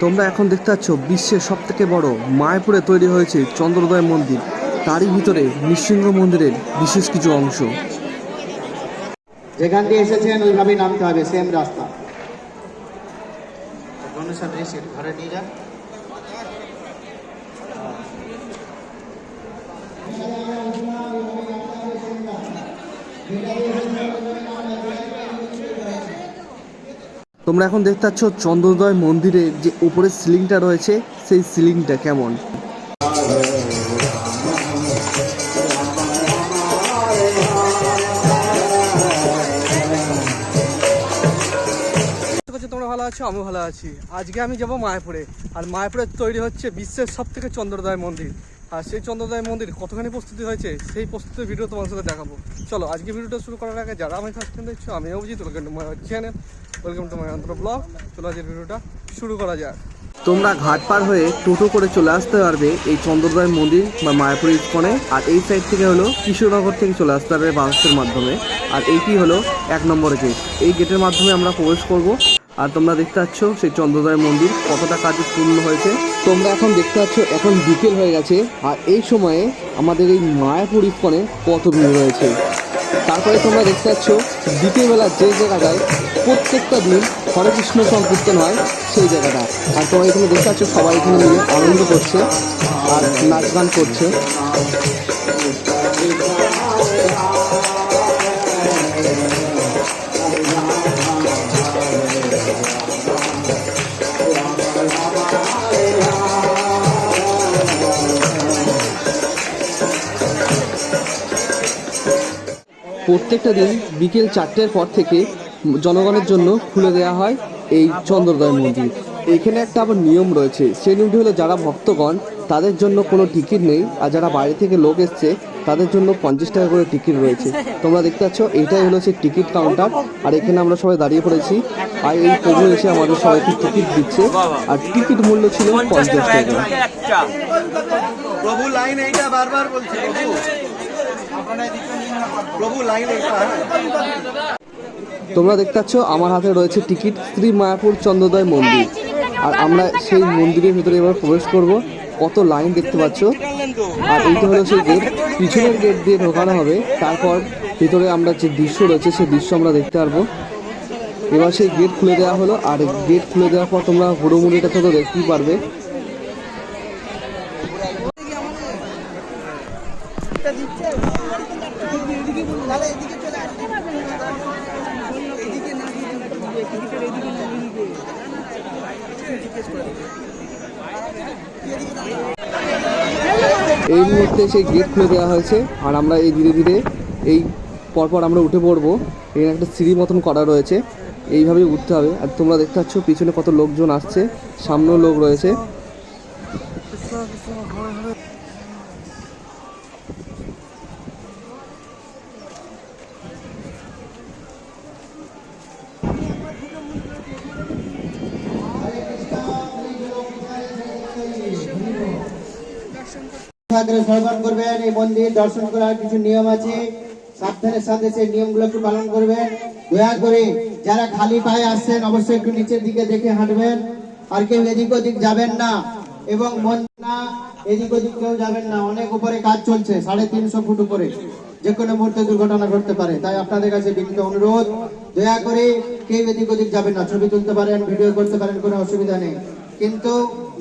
তোমরা এখন দেখতে পাচ্ছ বিশ্বের সবথেকে বড় মায়াপুরে তৈরি হয়েছে চন্দ্রোদয় মন্দির। তারই ভিতরে নৃসিংহ মন্দিরের বিশেষ কিছু অংশ। যেখান দিয়ে এসেছেন ওইভাবেই নামতে হবে, সেম রাস্তা। ঘরে নিয়ে যান। তোমরা এখন দেখতে পাচ্ছ চন্দ্রোদয় মন্দিরের যে উপরের সিলিংটা রয়েছে সেই সিলিংটা কেমন। তোমরা ভালো আছো, আমি ভালো আছি। আজকে আমি যাব মায়াপুরে, আর মায়াপুরে তৈরি হচ্ছে বিশ্বের সবথেকে চন্দ্রোদয় মন্দির। আর সেই চন্দ্রোদয় মন্দির কতখানি প্রস্তুতি হয়েছে সেই প্রস্তুতির ভিডিও তোমার সাথে দেখাবো। চলো আজকে ভিডিওটা শুরু করার আগে যারা আমি ফার্স্ট টাইম দেখছো, আমি Abhijit, welcome to my channel, welcome to my অন্তর ব্লগ। চলো আজকের ভিডিওটা শুরু করা যাক। তোমরা ঘাট পার হয়ে টোটো করে চলে আসতে পারবে এই চন্দ্রোদয় মন্দির বা মায়াপুর ইস্কনে। আর এই সাইড থেকে হলো কৃষ্ণনগর থেকে চলে আসতে পারবে বাসের মাধ্যমে। আর এইটি হলো 1 নম্বর গেট। এই গেটের মাধ্যমে আমরা প্রবেশ করব। আর তোমরা দেখতে পাচ্ছ সেই চন্দ্রোদয় মন্দির কতটা কাজে পূর্ণ হয়েছে। তোমরা এখন দেখতে পাচ্ছ এখন বিকেল হয়ে গেছে, আর এই সময়ে আমাদের এই মায়াপুর ইস্কনে কত ভিড় রয়েছে। তারপরে তোমরা দেখতে পাচ্ছ বিকেলবেলা যে জায়গাটায় প্রত্যেকটা দিন হরে কৃষ্ণ সংকীর্তন হয় সেই জায়গাটা। আর তোমরা এখানে দেখতে পাচ্ছ সবাই এখানে মিলে আনন্দ করছে আর নাচ গান করছে। প্রত্যেকটা দিন বিকেল 4টের পর থেকে জনগণের জন্য খুলে দেওয়া হয় এই চন্দ্রোদয় মন্দির। এখানে একটা আবার নিয়ম রয়েছে, সেই নিয়মটি হলো যারা ভক্তগণ তাদের জন্য কোনো টিকিট নেই, আর যারা বাইরে থেকে লোক এসছে তাদের জন্য 50 টাকা করে টিকিট রয়েছে। তোমরা দেখতে পাচ্ছ এইটাই হলো সেই টিকিট কাউন্টার। আর এখানে আমরা সবাই দাঁড়িয়ে পড়েছি, আর এই প্রভু এসে আমাদের সবাইকে টিকিট দিচ্ছে। আর টিকিট মূল্য ছিল 50 টাকা। প্রভু লাইন এইটা বারবার বলছে, প্রভু লাইন এইটা। তোমরা দেখতে পাচ্ছ আমার হাতে রয়েছে টিকিট শ্রী মায়াপুর চন্দ্রোদয় মন্দির। আর আমরা সেই মন্দিরের ভিতরে এবার প্রবেশ করব। কত লাইন দেখতে পাচ্ছ। আর এইটা হলো সেই গেট, পিছনের গেট দিয়ে ঢোকানো হবে। তারপর ভিতরে আমরা যে দৃশ্য রয়েছে সেই দৃশ্য আমরা দেখতে পারবো। এবার সেই গেট খুলে দেওয়া হলো, আর গেট খুলে দেওয়ার পর তোমরা হুড়োমুড়িটা তো দেখতেই পারবে। এই মুহূর্তে সেই গেট খুলে দেওয়া হয়েছে, আর আমরা এই ধীরে ধীরে এই পরপর আমরা উঠে পড়বো। এখানে একটা সিঁড়ি মতন করা রয়েছে, এইভাবেই উঠতে হবে। আর তোমরা দেখতে পাচ্ছ পিছনে কত লোকজন আসছে, সামনেও লোক রয়েছে। শ্রবণ করবেন, এই মন্দির দর্শন করার কিছু নিয়ম আছে, সাবধানের সাথে সেই নিয়মগুলো একটু পালন করবেন। দয়া করে যারা খালি পায়ে আসছেন অবশ্যই একটু নিচের দিকে দেখে হাঁটবেন। আর কেউ এদিক ওদিক যাবেন না, এবং এদিক ওদিক কেউ যাবেন না। অনেক উপরে কাজ চলছে, 350 ফুট উপরে, যে কোনো মুহূর্তে দুর্ঘটনা ঘটতে পারে। তাই আপনাদের কাছে বিনীত অনুরোধ, দয়া করে কেউ এদিক ওদিক যাবেন না। ছবি তুলতে পারেন, ভিডিও করতে পারেন, কোনো অসুবিধা নেই, কিন্তু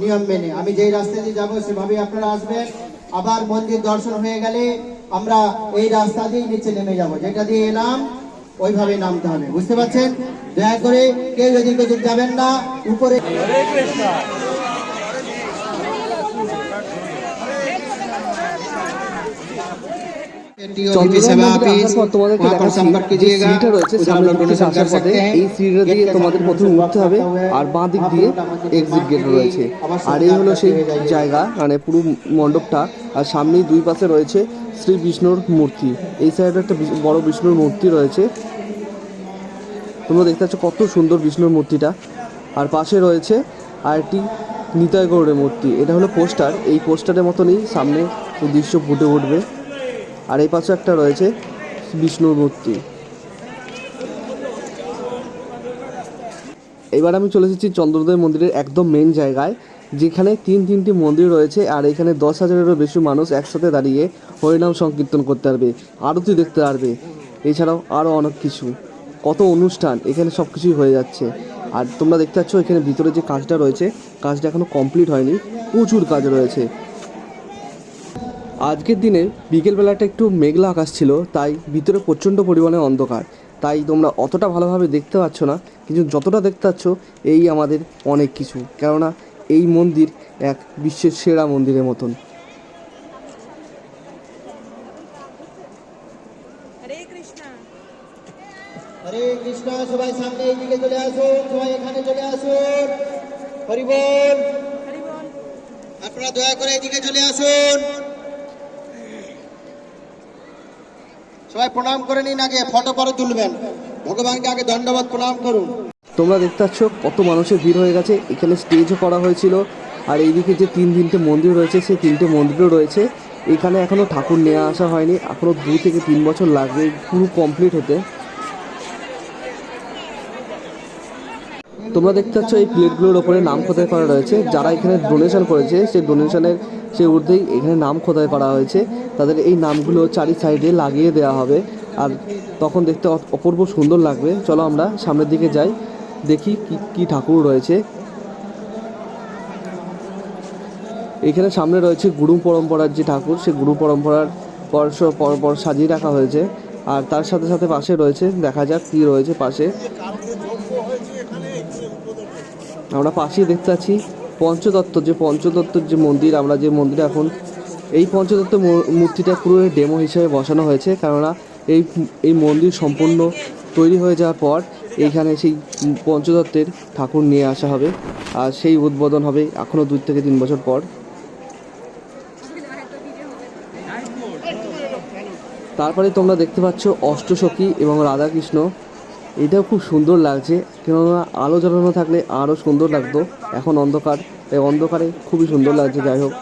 নিয়ম মেনে। আমি যেই রাস্তা দিয়ে যাবো সেভাবেই আপনারা আসবেন। আবার মন্দির দর্শন হয়ে গেলে আমরা এই রাস্তা দিয়ে নিচে নেমে যাব, যেটা দিয়ে এলাম ওইভাবে নামতে হবে, বুঝতে পারছেন? দয়া করে কেউ এদিক ওদিক যাবেন না, উপরে। এই সিঁড়িটা দিয়ে তোমাদের প্রথমে উঠতে হবে, আর বাঁ দিক দিয়ে এক্সিট গেট রয়েছে। আর এই হলো সেই জায়গা, মানে পুরো মণ্ডপটা। আর সামনেই দুই পাশে রয়েছে শ্রী বিষ্ণুর মূর্তি। এই সাইডে একটা বড় বিষ্ণুর মূর্তি রয়েছে। তোমরা দেখতে পাচ্ছ কত সুন্দর বিষ্ণুর মূর্তিটা। আর পাশে রয়েছে আরেকটি নিতাই গৌড়ের মূর্তি। এটা হলো পোস্টার, এই পোস্টারের মতনই সামনে দৃশ্য ফুটে উঠবে। আর এই পাশে একটা রয়েছে বিষ্ণুর মূর্তি। এবার আমি চলে এসেছি চন্দ্রোদয় মন্দিরের একদম মেন জায়গায়, যেখানে তিনটি মন্দির রয়েছে। আর এখানে 10,000-এরও বেশি মানুষ একসাথে দাঁড়িয়ে হরিনাম সংকীর্তন করতে পারবে, আরতি দেখতে পারবে, এছাড়াও আরও অনেক কিছু, কত অনুষ্ঠান এখানে সব কিছুই হয়ে যাচ্ছে। আর তোমরা দেখতে পাচ্ছ এখানে ভিতরে যে কাজটা রয়েছে, কাজটা এখনও কমপ্লিট হয়নি, প্রচুর কাজ রয়েছে। আজকের দিনে বিকেলবেলাটা একটু মেঘলা আকাশ ছিল, তাই ভিতরে প্রচণ্ড পরিমাণে অন্ধকার, তাই তোমরা অতটা ভালোভাবে দেখতে পাচ্ছ না। কিন্তু যতটা দেখতে পাচ্ছ এই আমাদের অনেক কিছু, কেননা এই মন্দির এক বিশ্বের সেরা মন্দিরের মতন। হরে কৃষ্ণ। হরে কৃষ্ণ। সবাই সামনে এইদিকে চলে আসুন, সবাই এখানে চলে আসুন। হরি বল। হরি বল। আপনারা দয়া করে এদিকে চলে আসুন। সবাই প্রণাম করে নিন, আগে ফটো পরে তুলবেন। ভগবানকে আগে দণ্ডবত প্রণাম করুন। তোমরা দেখতে পাচ্ছ কত মানুষের ভিড় হয়ে গেছে, এখানে স্টেজও করা হয়েছিল। আর এইদিকে যে তিনটে মন্দির রয়েছে, সেই তিনটে মন্দিরও রয়েছে। এখানে এখনও ঠাকুর নিয়ে আসা হয়নি, এখনও 2 থেকে 3 বছর লাগবে পুরো কমপ্লিট হতে। তোমরা দেখতে পাচ্ছ এই প্লেটগুলোর ওপরে নাম খোদাই করা রয়েছে। যারা এখানে ডোনেশন করেছে, সেই ডোনেশনের সেই ঊর্ধ্বেই এখানে নাম খোদাই করা হয়েছে। তাদের এই নামগুলো চারি সাইডে লাগিয়ে দেওয়া হবে, আর তখন দেখতে অপূর্ব সুন্দর লাগবে। চলো আমরা সামনের দিকে যাই, দেখি কি ঠাকুর রয়েছে। এখানে সামনে রয়েছে গুরু পরম্পরার যে ঠাকুর, সেই গুরু পরম্পরার পর সাজিয়ে রাখা হয়েছে। আর তার সাথে সাথে পাশে রয়েছে, দেখা যাক কি রয়েছে পাশে। আমরা পাশেই দেখতে পাচ্ছি পঞ্চতত্ত্বর যে মন্দির, আমরা যে মন্দিরে এখন এই পঞ্চতত্ত্ব মূর্তিটা পুরো ডেমো হিসেবে বসানো হয়েছে, কেননা এই মন্দির সম্পূর্ণ তৈরি হয়ে যাওয়ার পর এইখানে সেই পঞ্চতত্ত্বের ঠাকুর নিয়ে আসা হবে, আর সেই উদ্বোধন হবে এখনও 2 থেকে 3 বছর পর। তারপরে তোমরা দেখতে পাচ্ছ অষ্টসখী এবং রাধাকৃষ্ণ। এটাও খুব সুন্দর লাগছে, কেননা আলো জ্বালানো থাকলে আরও সুন্দর লাগতো। এখন অন্ধকার, তাই অন্ধকারে খুবই সুন্দর লাগছে। যাই হোক,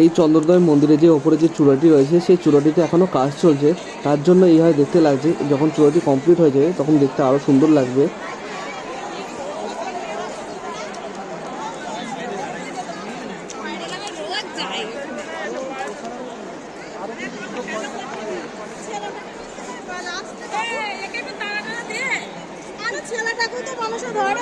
এই চন্দ্রোদয় মন্দিরে যে ওপরে যে চূড়াটি রয়েছে, সেই চূড়াটিতে এখনও কাজ চলছে, তার জন্য এইভাবে দেখতে লাগছে। যখন চূড়াটি কমপ্লিট হয়ে যাবে তখন দেখতে আরও সুন্দর লাগবে। ছেলেটাকে তো মানুষের ধরে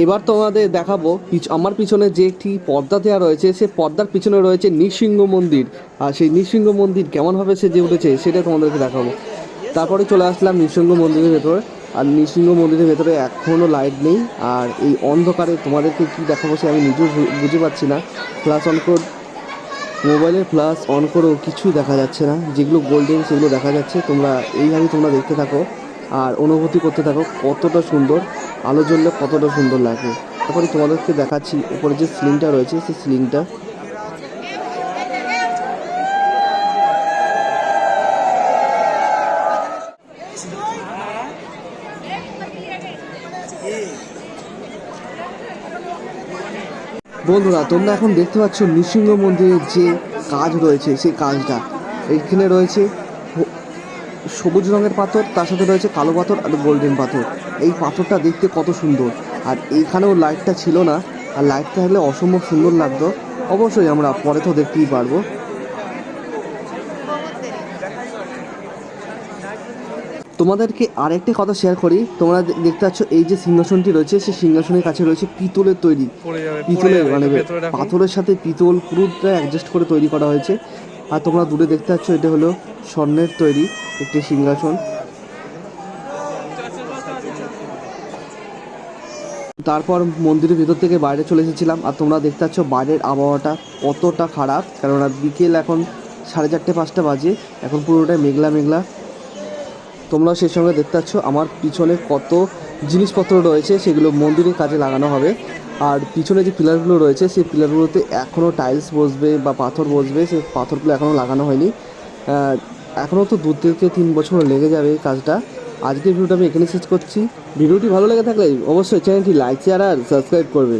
এবার তোমাদের দেখাবো আমার পিছনে যে একটি পর্দা দেওয়া রয়েছে, সেই পর্দার পিছনে রয়েছে নৃসিংহ মন্দির। আর সেই নৃসিংহ মন্দির কেমনভাবে সেজে উঠেছে সেটা তোমাদেরকে দেখাবো। তারপরে চলে আসলাম নৃসিংহ মন্দিরের ভেতরে। আর নৃসিংহ মন্দিরের ভেতরে এখনও লাইট নেই, আর এই অন্ধকারে তোমাদেরকে কি দেখাবো সে আমি নিজেও বুঝে পাচ্ছি না। ফ্ল্যাশ অন কর, মোবাইলের ফ্ল্যাশ অন করেও কিছুই দেখা যাচ্ছে না, যেগুলো গোল্ডেন সেগুলো দেখা যাচ্ছে। তোমরা এইভাবে তোমরা দেখতে থাকো আর অনুভূতি করতে থাকো কতটা সুন্দর আলো জ্বললে কতটা সুন্দর লাগে। তারপরে তোমাদেরকে দেখাচ্ছি উপরে যে সিলিংটা রয়েছে, সেই সিলিংটা। বন্ধুরা, তোমরা এখন দেখতে পাচ্ছ নৃসিংহ মন্দিরের যে কাজ রয়েছে, সেই কাজটা এখানে রয়েছে সবুজ রঙের পাথর, তার সাথে রয়েছে কালো পাথর আর গোল্ডেন পাথর। এই পাথরটা দেখতে কত সুন্দর। আর এইখানেও লাইটটা ছিল না, আর লাইটটা হলে অসম্ভব সুন্দর লাগতো। অবশ্যই আমরা পরে তো দেখতেই পারবো। তোমাদেরকে আরেকটা কথা শেয়ার করি। তোমরা দেখতে পাচ্ছ এই যে সিংহাসনটি রয়েছে, সেই সিংহাসনের কাছে রয়েছে পিতলের তৈরি, পিতলের মানে পাথরের সাথে পিতল পুরোটা অ্যাডজাস্ট করে তৈরি করা হয়েছে। আর তোমরা দূরে দেখতে পাচ্ছ এটা হলো স্বর্ণের তৈরি একটি সিংহাসন। তারপর মন্দিরের ভিতর থেকে বাইরে চলে এসেছিলাম। আর তোমরা দেখতে পাচ্ছ বাইরের আবহাওয়াটা কতটা খারাপ, কেননা বিকেল এখন 4:30-5টা বাজে, এখন পুরোটাই মেঘলা মেঘলা। তোমরা সেই সঙ্গে দেখতে পাচ্ছ আমার পিছনে কত জিনিসপত্র রয়েছে, সেগুলো মন্দিরের কাজে লাগানো হবে। আর পিছনে যে পিলারগুলো রয়েছে সেই পিলারগুলোতে এখনও টাইলস বসবে বা পাথর বসবে, সেই পাথরগুলো এখনও লাগানো হয়নি। এখনও তো 2 থেকে 3 বছর লেগে যাবে এই কাজটা। আজকের ভিডিওটা আমি এখানে শেষ করছি। ভিডিওটি ভালো লেগে থাকলে অবশ্যই চ্যানেলটি লাইক শেয়ার আর সাবস্ক্রাইব করবে।